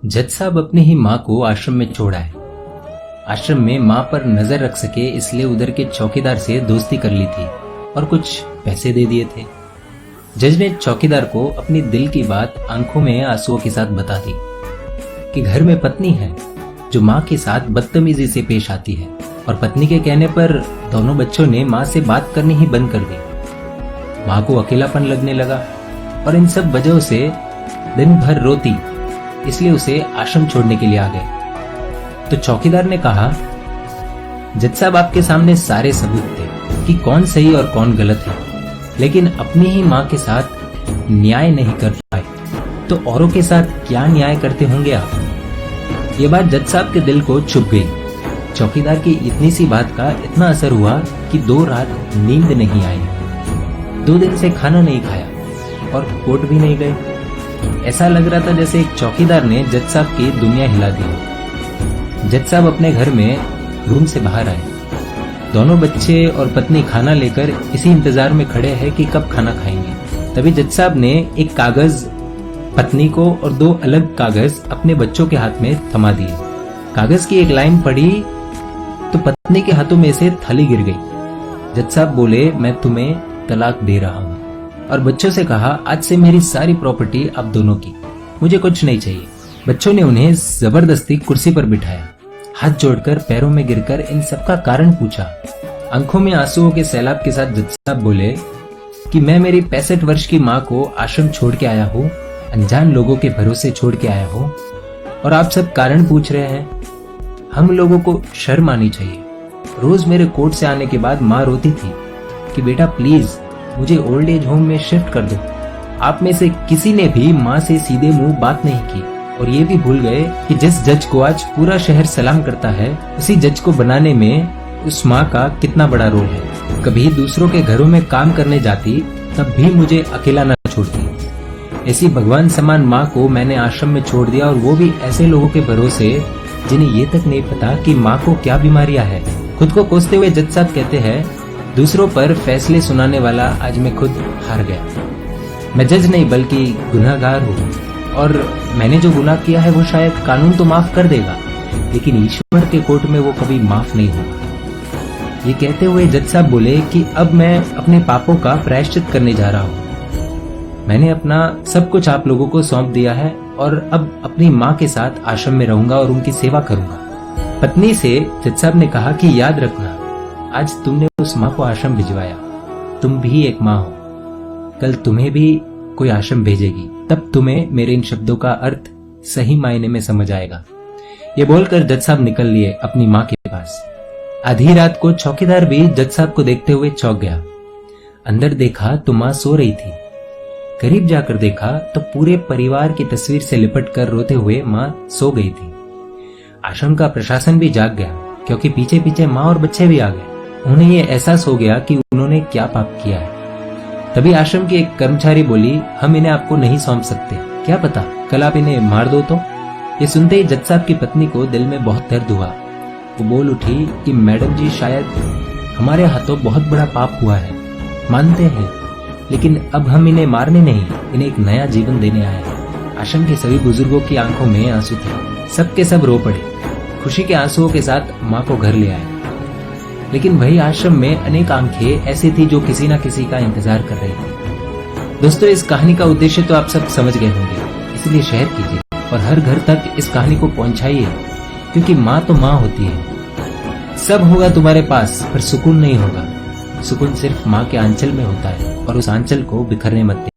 जज साहब अपनी ही माँ को आश्रम में छोड़ आए। आश्रम में माँ पर नजर रख सके इसलिए उधर के चौकीदार से दोस्ती कर ली थी और कुछ पैसे दे दिए थे। जज ने चौकीदार को अपनी दिल की बात आंखों में आंसुओं के साथ बता दी कि घर में पत्नी है जो माँ के साथ बदतमीजी से पेश आती है और पत्नी के कहने पर दोनों बच्चों ने माँ से बात करनी ही बंद कर दी। माँ को अकेलापन लगने लगा और इन सब वजहों से दिन भर रोती, इसलिए उसे आश्रम छोड़ने के लिए आ गए। तो चौकीदार ने कहा, जज साहब आपके सामने सारे सबूत थे कि कौन सही और कौन गलत है, लेकिन अपनी ही माँ के साथ न्याय नहीं कर पाए तो औरों के साथ क्या न्याय करते होंगे आप। ये बात जज साहब के दिल को छुप गई। चौकीदार की इतनी सी बात का इतना असर हुआ कि 2 रात नींद नहीं आई, 2 दिन से खाना नहीं खाया और कोर्ट भी नहीं गए। ऐसा लग रहा था जैसे एक चौकीदार ने जज साहब की दुनिया हिला दी। जज साहब अपने घर में रूम से बाहर आए। दोनों बच्चे और पत्नी खाना लेकर इसी इंतजार में खड़े हैं कि कब खाना खाएंगे। तभी जज साहब ने एक कागज पत्नी को और 2 अलग कागज अपने बच्चों के हाथ में थमा दिए। कागज की एक लाइन पढ़ी तो पत्नी के हाथों में से थाली गिर गई। जज साहब बोले, मैं तुम्हें तलाक दे रहा हूँ, और बच्चों से कहा, आज से मेरी सारी प्रॉपर्टी आप दोनों की, मुझे कुछ नहीं चाहिए। बच्चों ने उन्हें जबरदस्ती कुर्सी पर बिठाया, हाथ जोड़कर पैरों में गिरकर इन सबका कारण पूछा। आंखों में आंसुओं के सैलाब के साथ जज साहब बोले कि मैं मेरी 65 वर्ष की माँ को आश्रम छोड़ के आया हूँ, अनजान लोगों के भरोसे छोड़ के आया हूँ, और आप सब कारण पूछ रहे हैं। हम लोगों को शर्म आनी चाहिए। रोज मेरे कोर्ट से आने के बाद माँ रोती थी कि बेटा प्लीज मुझे ओल्ड एज होम में शिफ्ट कर दो। आप में से किसी ने भी माँ से सीधे मुंह बात नहीं की, और ये भी भूल गए कि जिस जज को आज पूरा शहर सलाम करता है, उसी जज को बनाने में उस माँ का कितना बड़ा रोल है। कभी दूसरों के घरों में काम करने जाती तब भी मुझे अकेला न छोड़ती। ऐसी भगवान समान माँ को मैंने आश्रम में छोड़ दिया, और वो भी ऐसे लोगों के भरोसे जिन्हें ये तक नहीं पता कि माँ को क्या बीमारियां है। खुद को कोसते हुए जज साहब कहते हैं, दूसरों पर फैसले सुनाने वाला आज मैं खुद हार गया। मैं जज नहीं बल्कि गुनहगार हूँ, और मैंने जो गुनाह किया है वो शायद कानून तो माफ कर देगा, लेकिन ईश्वर के कोर्ट में वो कभी माफ नहीं होगा। ये कहते हुए जज साहब बोले कि अब मैं अपने पापों का प्रायश्चित करने जा रहा हूँ। मैंने अपना सब कुछ आप लोगों को सौंप दिया है, और अब अपनी माँ के साथ आश्रम में रहूंगा और उनकी सेवा करूंगा। पत्नी से जज साहब ने कहा कि याद रखना, आज तुमने उस माँ को आश्रम भिजवाया, तुम भी एक माँ हो, कल तुम्हें भी कोई आश्रम भेजेगी, तब तुम्हें मेरे इन शब्दों का अर्थ सही मायने में समझ आएगा। ये बोलकर जज साहब निकल लिए अपनी माँ के पास। आधी रात को चौकीदार भी जज साहब को देखते हुए चौंक गया। अंदर देखा तो माँ सो रही थी। करीब जाकर देखा तो पूरे परिवार की तस्वीर से लिपट कर रोते हुए माँ सो गई थी। आश्रम का प्रशासन भी जाग गया, क्योंकि पीछे पीछे माँ और बच्चे भी आ गए। उन्हें ये एहसास हो गया कि उन्होंने क्या पाप किया है। तभी आश्रम की एक कर्मचारी बोली, हम इन्हें आपको नहीं सौंप सकते, क्या पता कल आप इन्हें मार दो तो। ये सुनते ही जज साहब की पत्नी को दिल में बहुत दर्द हुआ। वो बोल उठी कि मैडम जी, शायद हमारे हाथों बहुत बड़ा पाप हुआ है, मानते हैं, लेकिन अब हम इन्हें मारने नहीं, इन्हें एक नया जीवन देने आए हैं। आश्रम के सभी बुजुर्गों की आंखों में आंसू थे, सबके सब रो पड़े। खुशी के आंसुओं के साथ माँ को घर ले आए। लेकिन वही आश्रम में अनेक आंखें ऐसी थी जो किसी न किसी का इंतजार कर रही थी। दोस्तों, इस कहानी का उद्देश्य तो आप सब समझ गए होंगे, इसलिए शेयर कीजिए और हर घर तक इस कहानी को पहुंचाइए, क्योंकि माँ तो माँ होती है। सब होगा तुम्हारे पास, पर सुकून नहीं होगा। सुकून सिर्फ माँ के आंचल में होता है, और उस आंचल को बिखरने मत दें।